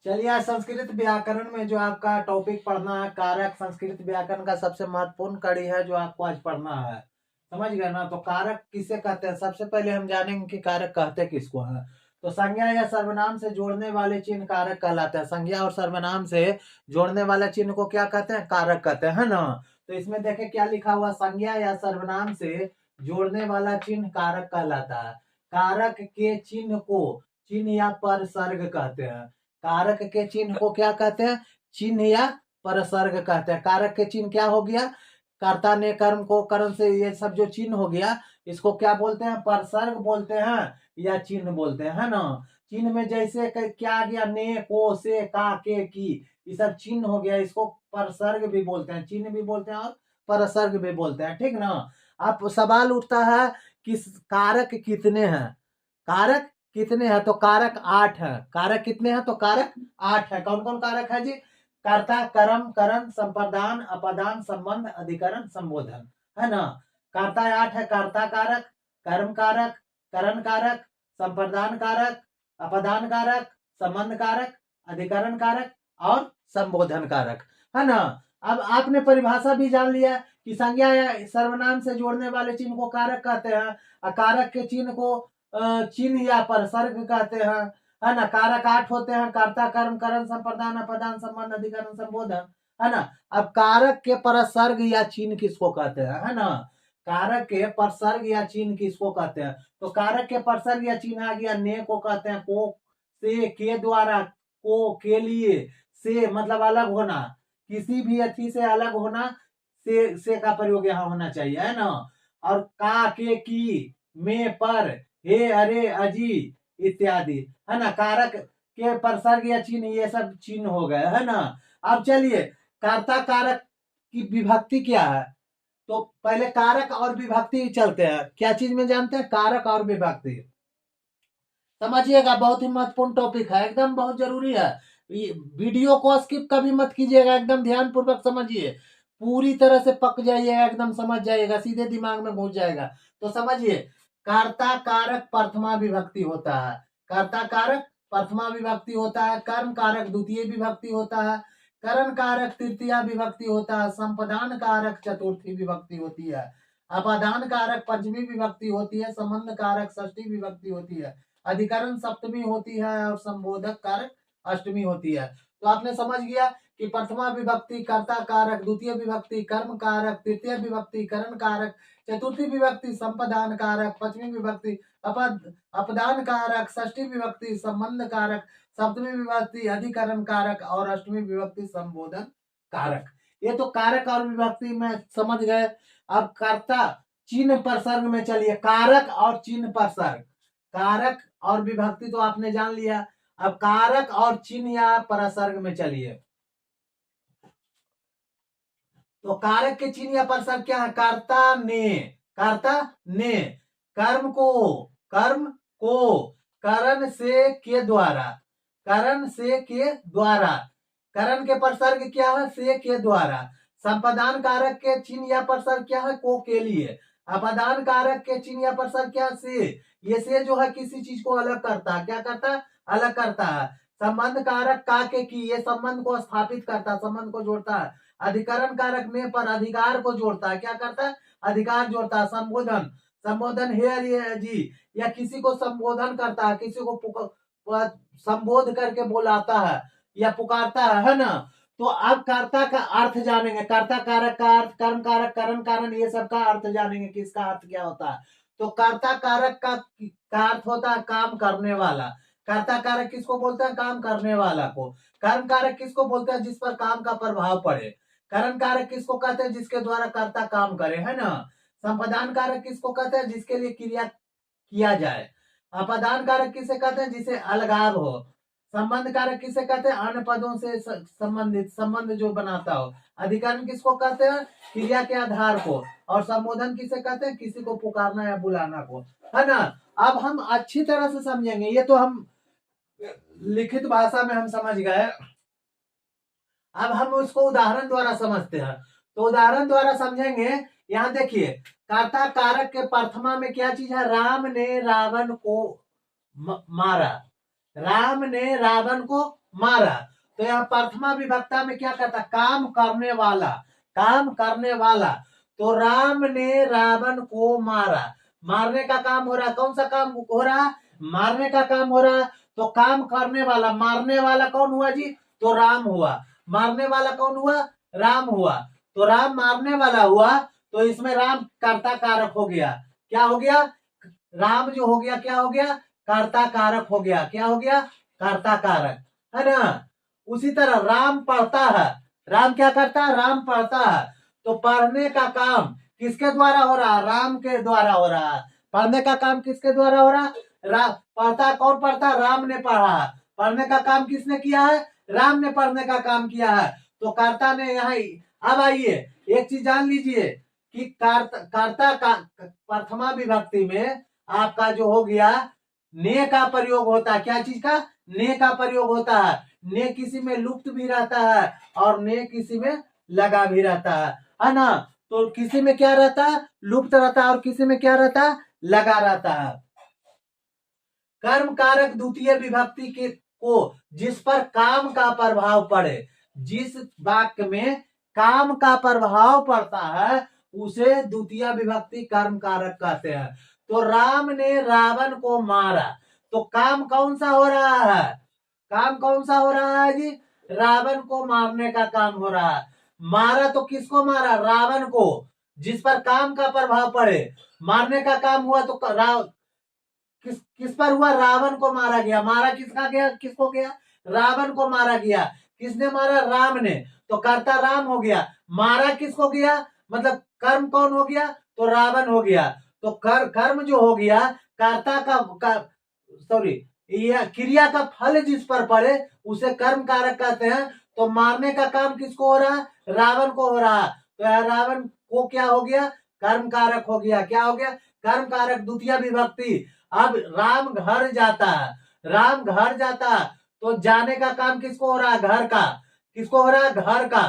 चलिए आज संस्कृत व्याकरण में जो आपका टॉपिक पढ़ना है कारक, संस्कृत व्याकरण का सबसे महत्वपूर्ण कड़ी है जो आपको आज पढ़ना है। समझ गए ना। तो कारक किसे कहते हैं, सबसे पहले हम जानेंगे कि कारक कहते किसको है। तो संज्ञा या सर्वनाम से जोड़ने वाले चिन्ह कारक कहलाते हैं। संज्ञा और सर्वनाम से जोड़ने वाले चिन्ह को क्या कहते हैं, कारक कहते हैं, है ना। तो इसमें देखे क्या लिखा हुआ, संज्ञा या सर्वनाम से जोड़ने वाला चिन्ह कारक कहलाता है। कारक के चिन्ह को चिन्ह या परसर्ग कहते हैं। कारक के चिन्ह को क्या कहते हैं, चिन्ह या परसर्ग कहते हैं। कारक के चिन्ह क्या हो गया, कर्ता ने कर्म को करण से, ये सब जो चिन्ह हो गया इसको क्या बोलते हैं, परसर्ग बोलते हैं या चिन्ह बोलते हैं, है ना। चिन्ह में जैसे क्या आ गया, ने, को, से, का, के, की, ये सब चिन्ह हो गया, इसको परसर्ग भी बोलते हैं, चिन्ह भी बोलते हैं और परसर्ग भी बोलते हैं, ठीक ना। अब सवाल उठता है कि कारक कितने हैं, कारक कितने हैं, तो कारक 8 है। कारक कितने हैं, तो कारक 8 है। कौन कौन कारक है जी, कर्ता, कर्म, करण, संप्रदान, अपादान, संबंध, अधिकरण, संबोधन, है ना। कर्ता 8 है, कर्ता कारक, कर्म कारक, करण कारक, संप्रदान कारक, अपादान कारक, संबंध कारक, अधिकरण कारक और संबोधन कारक, है ना। अब आपने परिभाषा भी जान लिया कि संज्ञा या सर्वनाम से जोड़ने वाले चिन्ह को कारक कहते हैं। कारक के चिन्ह को चिन्ह या परसर्ग कहते हैं, है ना। कारक 8 होते हैं, कर्ता, कर्म, करण, संप्रदान, अपदान, संबंध, अधिकरण, संबोधन, है ना। अब कारक के परसर्ग या चिन्ह किसको कहते हैं, है ना। कारक के परसर्ग या चिन्ह किसको कहते हैं, तो कारक के परसर्ग या चिन्ह आ गया, ने को कहते हैं, को, से, के द्वारा, को, के लिए, से मतलब अलग होना, किसी भी अथी से अलग होना, से का प्रयोग यहाँ होना चाहिए, है ना। और का, के, की, में, पर, हे, अरे, अजी इत्यादि, है ना। कारक के परसर्ग या चिन्ह ये सब चिन्ह हो गए, है ना। अब चलिए कर्ता कारक की विभक्ति क्या है, तो पहले कारक और विभक्ति चलते हैं। क्या चीज में जानते हैं, कारक और विभक्ति समझिएगा, बहुत ही महत्वपूर्ण टॉपिक है, एकदम बहुत जरूरी है। वीडियो को स्किप कभी मत कीजिएगा, एकदम ध्यान पूर्वक समझिए, पूरी तरह से पक जाइएगा, एकदम समझ जाइएगा, सीधे दिमाग में घुस जाएगा। तो समझिए, कर्ता कारक प्रथमा विभक्ति होता है, कर्ता कारक प्रथमा विभक्ति होता है, कर्म कारक द्वितीय विभक्ति होता है, करण कारक तृतीया विभक्ति होता है, संपदान कारक चतुर्थी विभक्ति होती है, अपादान कारक पंचमी विभक्ति होती है, संबंध कारक षष्ठी विभक्ति होती है, अधिकरण सप्तमी होती है और संबोधक कारक अष्टमी होती है। तो आपने समझ गया कि प्रथमा विभक्ति कर्ता कारक, द्वितीय विभक्ति कर्म कारक, तृतीय विभक्ति करण कारक, चतुर्थी विभक्ति संपदान कारक, पंचमी विभक्ति अपदान कारक, षष्ठी विभक्ति संबंध कारक, सप्तमी विभक्ति अधिकरण कारक और अष्टमी विभक्ति संबोधन कारक। ये तो कारक और विभक्ति में समझ गए। अब कर्ता चिन्ह परसर्ग में चलिए, कारक और चिन्ह परसर्ग, कारक और विभक्ति तो आपने जान लिया। अब कारक और चिन्ह या परसर्ग में चलिए, तो कारक के चिन्ह या परसर्ग क्या है, कर्ता ने, कर्ता ने, कर्म को करण से के द्वारा, करण से के द्वारा, करण के परसर्ग क्या है, से के द्वारा, संपदान कारक के चिन्ह या परसर्ग क्या है, को के लिए, अपदान कारक के चिन्ह या परसर्ग क्या, से, ये से जो है किसी चीज को अलग करता है, क्या करता है, अलग करता है। संबंध कारक का के की, ये संबंध को स्थापित करता है, संबंध को जोड़ता है। अधिकरण कारक में पर अधिकार को जोड़ता है, क्या करता है, अधिकार जोड़ता है। संबोधन, संबोधन हे जी, या किसी को संबोधन करता है, किसी को संबोध करके बुलाता है या पुकारता है ना। तो अब कर्ता का अर्थ जानेंगे, कर्ता कारक का अर्थ, कर्म कारक, करण कारण, ये सब का अर्थ जानेंगे कि इसका अर्थ क्या होता है। तो कर्ता कारक का अर्थ होता है काम करने वाला। कर्ता कारक किसको बोलते हैं, काम करने वाला को। कर्म कारक किसको बोलते हैं, जिस पर काम का प्रभाव पड़े। करण कारक किसको कहते हैं, जिसके द्वारा कर्ता काम करे, है ना। संपदान कारक किसको कहते हैं, जिसके लिए क्रिया किया जाए। अपादान कारक किसे कहते हैं, जिसे अलगाव हो। संबंध कारक किसे कहते हैं, अन्य पदों से संबंधित संबंध जो बनाता हो। अधिकरण किसको कहते हैं, क्रिया के आधार को। और संबोधन किसे कहते हैं, किसी को पुकारना या बुलाना को, है ना। अब हम अच्छी तरह से समझेंगे, ये तो हम लिखित भाषा में हम समझ गए, अब हम उसको उदाहरण द्वारा समझते हैं। तो उदाहरण द्वारा समझेंगे, यहाँ देखिए, कर्ता कारक के प्रथमा में क्या चीज है, राम ने रावण को मारा, राम ने रावण को मारा। तो यहाँ प्रथमा विभक्ता में क्या कहता, काम करने वाला, काम करने वाला। तो राम ने रावण को मारा, मारने का काम हो रहा, कौन सा काम हो रहा, मारने का काम हो रहा। तो काम करने वाला, मारने वाला कौन हुआ जी, तो राम हुआ। मारने वाला कौन हुआ, राम हुआ। तो राम मारने वाला हुआ, तो इसमें राम कर्ता कारक हो गया। क्या हो गया, राम जो हो गया क्या हो गया, कर्ता कारक हो गया। क्या हो गया, कर्ता कारक, है ना। उसी तरह राम पढ़ता है, राम क्या करता है, राम पढ़ता है। तो पढ़ने का काम किसके द्वारा हो रहा, राम के द्वारा हो रहा है। पढ़ने का काम किसके द्वारा हो रहा, राम पढ़ता, कौन पढ़ता, राम ने पढ़ा। पढ़ने का काम किसने किया है, राम ने पढ़ने का काम किया है। तो कर्ता ने यहाँ, अब आइए एक चीज जान लीजिए कि कर्ता का प्रथमा विभक्ति में आपका जो हो गया, ने का प्रयोग होता है। क्या चीज का, ने का प्रयोग होता है। ने किसी में लुप्त भी रहता है और ने किसी में लगा भी रहता है ना। तो किसी में क्या रहता है, लुप्त रहता है, और किसी में क्या रहता है, लगा रहता है। कर्म कारक द्वितीय विभक्ति के को जिस पर काम का प्रभाव पड़े, जिस वाक्य में काम का प्रभाव पड़ता है उसे द्वितीय विभक्ति कर्म कारक कहते हैं। तो राम ने रावण को मारा, तो काम कौन सा हो रहा है, काम कौन सा हो रहा है जी, रावण को मारने का काम हो रहा है। मारा तो किसको मारा, रावण को, जिस पर काम का प्रभाव पड़े। मारने का काम हुआ तो किस पर हुआ, रावण को मारा गया। मारा किसका गया, किसको गया, रावण को मारा गया। किसने मारा, राम ने, तो कर्ता राम हो गया। मारा किसको गया, मतलब कर्म कौन हो गया, तो रावण हो गया। तो कर्म जो हो गया, कर्ता का सॉरी, क्रिया का फल जिस पर पड़े उसे कर्म कारक कहते हैं। तो मारने का काम किसको हो रहा, रावण को हो रहा। तो रावण को क्या हो गया, कर्म कारक हो गया। क्या हो गया, कर्म कारक द्वितीय विभक्ति। अब राम घर जाता है, राम घर जाता, तो जाने का काम किसको हो रहा है, घर का, किसको हो रहा है, घर का।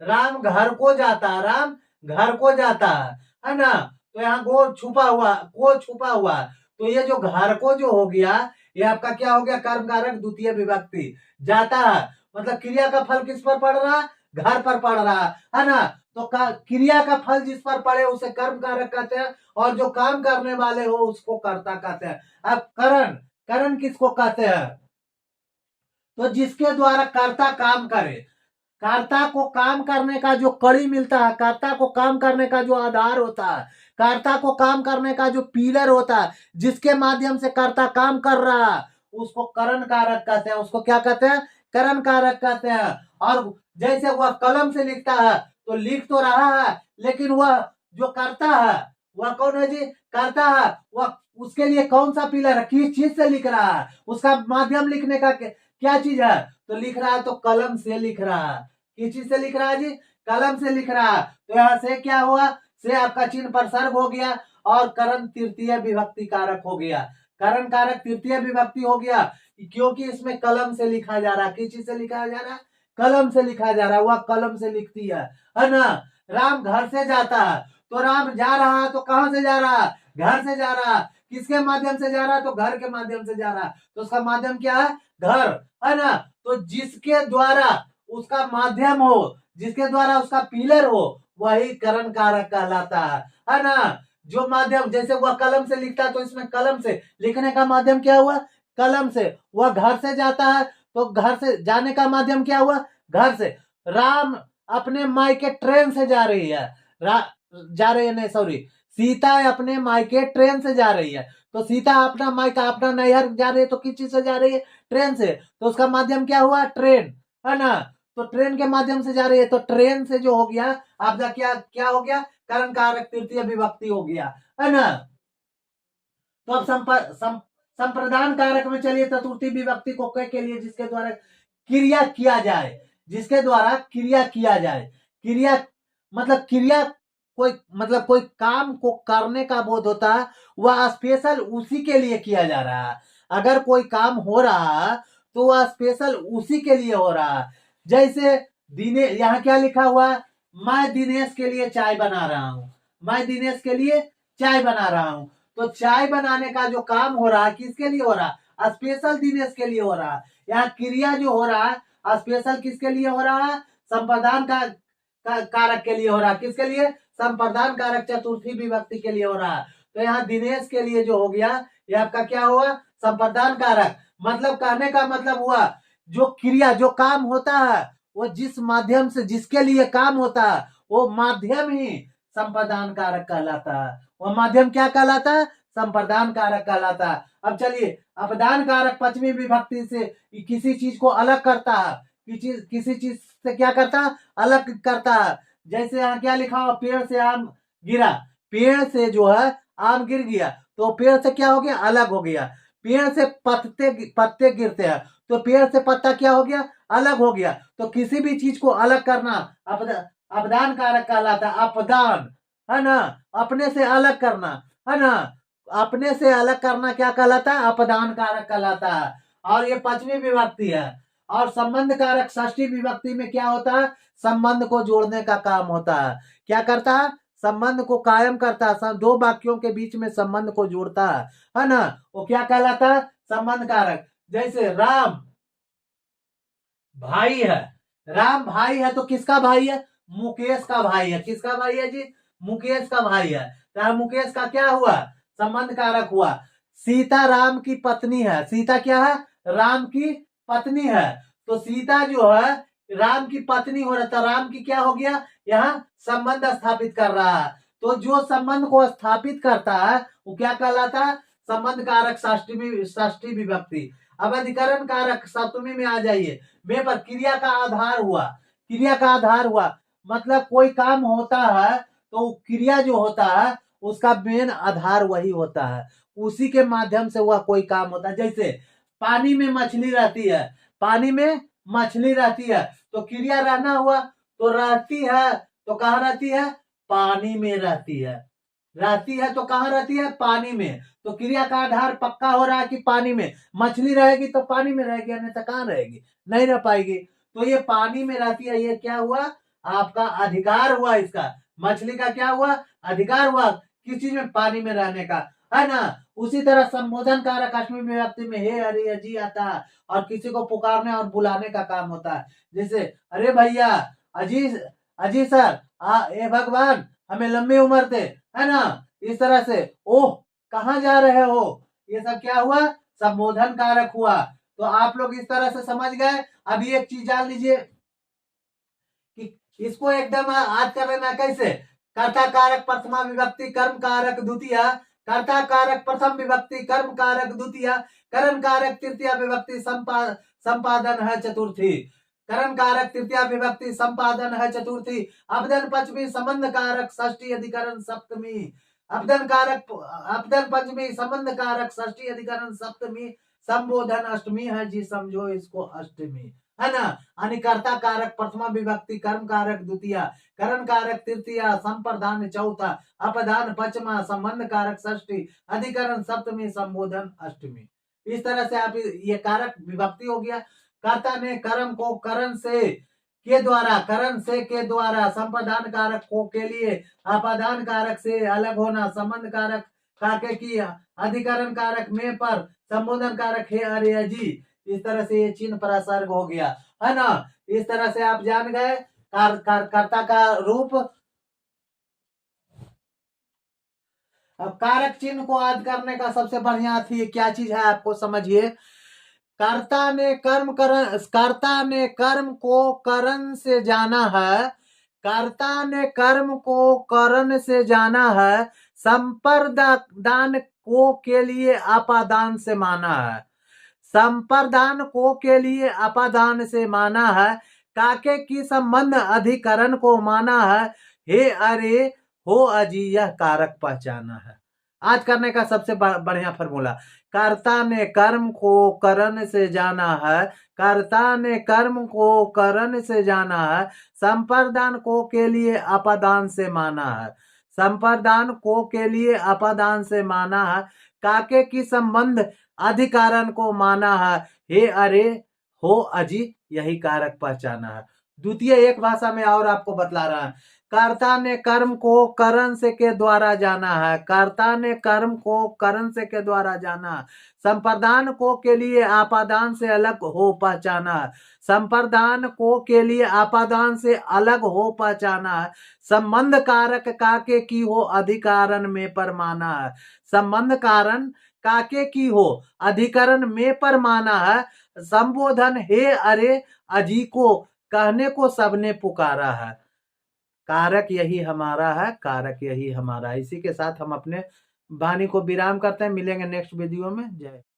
राम घर को जाता, राम घर को जाता है ना। तो यहाँ गो छुपा हुआ, को छुपा हुआ। तो ये जो घर को जो हो गया, ये आपका क्या हो गया, कर्म कारक द्वितीय विभक्ति। जाता है मतलब क्रिया का फल किस पर पड़ रहा, घर पर पड़ रहा है ना। तो क्रिया का फल जिस पर पड़े उसे कर्म कारक कहते हैं, और जो काम करने वाले हो उसको कर्ता कहते हैं। अब करण, करण किसको कहते हैं, तो जिसके द्वारा कर्ता काम करे। कर्ता को काम करने का जो कड़ी मिलता है, कर्ता को काम करने का जो आधार होता है, कर्ता को काम करने का जो पिलर होता है, जिसके माध्यम से कर्ता काम कर रहा है, उसको करण कारक कहते हैं। उसको क्या कहते हैं, करण कारक कहते हैं। और जैसे वह कलम से लिखता है तो लिख तो रहा है, लेकिन वह जो करता है वह कौन है जी, करता है। वह उसके लिए कौन सा पिलर है, किस चीज से लिख रहा है, उसका माध्यम लिखने का क्या चीज है, तो लिख रहा है तो कलम से लिख रहा है। किस चीज से लिख रहा है जी, कलम से लिख रहा है। तो यहाँ से क्या हुआ, से आपका चिन्ह पर सर्व हो गया, और करण तृतीय विभक्ति कारक हो गया। करण कारक तृतीय विभक्ति हो गया क्योंकि इसमें कलम से लिखा जा रहा है। किस चीज से लिखा जा रहा है, कलम से लिखा जा रहा है, वह कलम से लिखती है ना। राम घर से जाता है, तो राम जा रहा है तो कहां से जा रहा है, घर से जा रहा है। किसके माध्यम से जा रहा है, तो घर के माध्यम से जा रहा है। तो उसका माध्यम क्या है, घर, है ना। तो जिसके द्वारा उसका माध्यम हो, जिसके द्वारा उसका पिलर हो, वही करण कारक कहलाता है ना। जो माध्यम, जैसे वह कलम से लिखता है तो इसमें कलम से लिखने का माध्यम क्या हुआ, कलम से। वह घर से जाता है तो घर से जाने का माध्यम क्या हुआ, घर से। राम अपने मायके ट्रेन से जा रही है, जा रही है नहीं सॉरी, सीता अपने मायके ट्रेन से जा रही है। तो सीता अपना मायका, अपना नैहर जा रही है, तो किस चीज से जा रही है, ट्रेन से। तो उसका माध्यम क्या हुआ, ट्रेन, है ना। तो ट्रेन के माध्यम से जा रही है, तो ट्रेन से जो हो गया आपका क्या क्या हो गया, करण कारक तृतीय विभक्ति हो गया, है ना। तो अब संप्रदान कारक में चलिए, चतुर्थी विभक्ति को के लिए जिसके द्वारा क्रिया किया जाए, जिसके द्वारा क्रिया किया जाए। क्रिया मतलब क्रिया कोई, मतलब कोई काम को करने का बोध होता है, वह स्पेशल उसी के लिए किया जा रहा है। अगर कोई काम हो रहा है तो वह स्पेशल उसी के लिए हो रहा है। जैसे दिने, यहाँ क्या लिखा हुआ है, मैं दिनेश के लिए चाय बना रहा हूं, मैं दिनेश के लिए चाय बना रहा हूं। तो चाय बनाने का जो काम हो रहा है किसके लिए हो रहा है, स्पेशल दिनेश के लिए हो रहा है। यहाँ क्रिया जो हो रहा है स्पेशल किसके लिए हो रहा है? संप्रदान का कारक के लिए हो रहा है। किसके लिए? संप्रदान कारक चतुर्थी विभक्ति के लिए हो रहा है। तो यहाँ दिनेश के लिए जो हो गया ये आपका क्या हुआ? संप्रदान कारक। मतलब कहने का मतलब हुआ जो क्रिया जो काम होता है वो जिस माध्यम से जिसके लिए काम होता है वो माध्यम ही संप्रदान कारक कहलाता है। वो माध्यम क्या कहलाता है? संप्रदान कारक कहलाता है। अब चलिए अपदान कारक पंचमी विभक्ति से किसी चीज को अलग करता है, किसी चीज से क्या करता है? अलग करता है। जैसे यहाँ क्या लिखा हुआ? पेड़ से आम गिरा। पेड़ से जो है आम गिर गया तो पेड़ से क्या हो गया? अलग हो गया। पेड़ से पत्ते गिरते हैं तो पेड़ से पत्ता क्या हो गया? अलग हो गया। तो किसी भी चीज को अलग करना अपदान कारक कहलाता है। अपदान है ना, अपने से अलग करना है ना, अपने से अलग करना क्या कहलाता है? अपदान कारक कहलाता है। और ये पंचमी विभक्ति है। और संबंध कारक षष्ठी विभक्ति में क्या होता है? संबंध को जोड़ने का काम होता है। क्या करता है? संबंध को कायम करता है। दो वाक्यों के बीच में संबंध को जोड़ता है ना, वो क्या कहलाता है? संबंध कारक। जैसे राम भाई है, राम भाई है तो किसका भाई है? मुकेश का भाई है। किसका भाई है जी? मुकेश का भाई है। तो मुकेश का क्या हुआ? संबंध कारक हुआ। सीता राम की पत्नी है। सीता क्या है? राम की पत्नी है। तो सीता जो है राम की पत्नी हो रहा था, राम की क्या हो गया? यहाँ संबंध स्थापित कर रहा है। तो जो संबंध को स्थापित करता है वो क्या कहलाता है? संबंध कारक षष्ठी विभक्ति। अब अधिकरण कारक सप्तमी में आ जाइए। वे पर क्रिया का आधार हुआ। क्रिया का आधार हुआ मतलब कोई काम होता है तो क्रिया जो होता है उसका मेन आधार वही होता है, उसी के माध्यम से वह कोई काम होता है। जैसे पानी में मछली रहती है, पानी में मछली रहती है तो क्रिया रहना हुआ तो रहती है तो कहाँ रहती है? पानी में रहती है। रहती है तो कहाँ रहती है? पानी में। तो क्रिया का आधार पक्का हो रहा है कि पानी में। मछली रहेगी तो पानी में रहेगी, अन्यथा कहाँ रहेगी? नहीं रह पाएगी। तो ये पानी में रहती है, ये क्या हुआ? आपका अधिकार हुआ इसका। मछली का क्या हुआ? अधिकार हुआ किस चीज में? पानी में रहने का, है ना। उसी तरह संबोधन कारक अष्टमी विभक्ति में हे अरे अजी आता है और किसी को पुकारने और बुलाने का काम होता है। जैसे अरे भैया, अजी अजी सर, ए भगवान हमें लंबी उम्र दे, है ना। इस तरह से ओह कहाँ जा रहे हो, ये सब क्या हुआ? संबोधन कारक हुआ। तो आप लोग इस तरह से समझ गए। अभी एक चीज जान लीजिए कि इसको एकदम आज कर लेना कैसे? कर्ता कारक प्रथमा विभक्ति कर्म कारक द्वितीय, कर्ता कारक प्रथम विभक्ति कर्म कारक द्वितीय, करण कारक तृतीय विभक्ति संपादन है चतुर्थी। करण कारक तृतीय विभक्ति संपादन है चतुर्थी। अपदन पंचमी संबंध कारक षष्ठी अधिकरण सप्तमी। अपदन पंचमी संबंध कारक षष्ठी अधिकरण सप्तमी। संबोधन अष्टमी है जी, समझो इसको अष्टमी, है ना। अनिकर्ता कारक प्रथमा विभक्ति कर्म कारक द्वितीय, करण कारक तृतीय, संप्रदान चौथा, अपदान पंचमा, संबंध कारक षष्ठी, अधिकरण सप्तमी, संबोधन अष्टमी। इस तरह से आप ये कारक विभक्ति हो गया। कर्ता ने कर्म को करण से के द्वारा, संप्रदान कारक को के लिए, अपादान कारक से अलग होना, संबंध कारक काके की, अधिकरण कारक में पर, संबोधन कारक है अरे अजी। इस तरह से ये चिन्ह प्रासर्ग हो गया, है ना। इस तरह से आप जान गए कर्ता का रूप। अब कारक चिन्ह को याद करने का सबसे बढ़िया थी क्या चीज है आपको समझिए। कर्ता ने कर्म को करण से जाना है। कर्ता ने कर्म को करण से जाना है। संप्रदान को के लिए अपादान से माना है। संप्रदान को के लिए अपादान से माना है। काके की संबंध अधिकरण को माना है। हे अरे हो अजी यह कारक पहचाना है। आज करने का सबसे बढ़िया फॉर्मूला। कर्ता ने कर्म को करण से जाना है। कर्ता ने कर्म को करण से जाना है। संप्रदान को के लिए अपादान से माना है। संप्रदान को के लिए अपादान से माना है। काके की संबंध अधिकरण को माना है। हे अरे हो अजी यही कारक पहचाना है। द्वितीय एक भाषा में और आपको बतला रहा है। कर्ता ने कर्म को करण से के द्वारा जाना है, कर्ता ने कर्म को करण से के द्वारा जाना, संप्रदान को के लिए आपादान से अलग हो पहचाना, संप्रदान को के लिए आपादान से अलग हो पहचाना, संबंध कारक काके की हो अधिकारण में परमाना है, संबंध कारण काके की हो अधिकरण में परमाना है, संबोधन हे अरे अजी को कहने को सबने पुकारा है। कारक यही हमारा है, कारक यही हमारा है। इसी के साथ हम अपने वाणी को विराम करते हैं। मिलेंगे नेक्स्ट वीडियो में। जय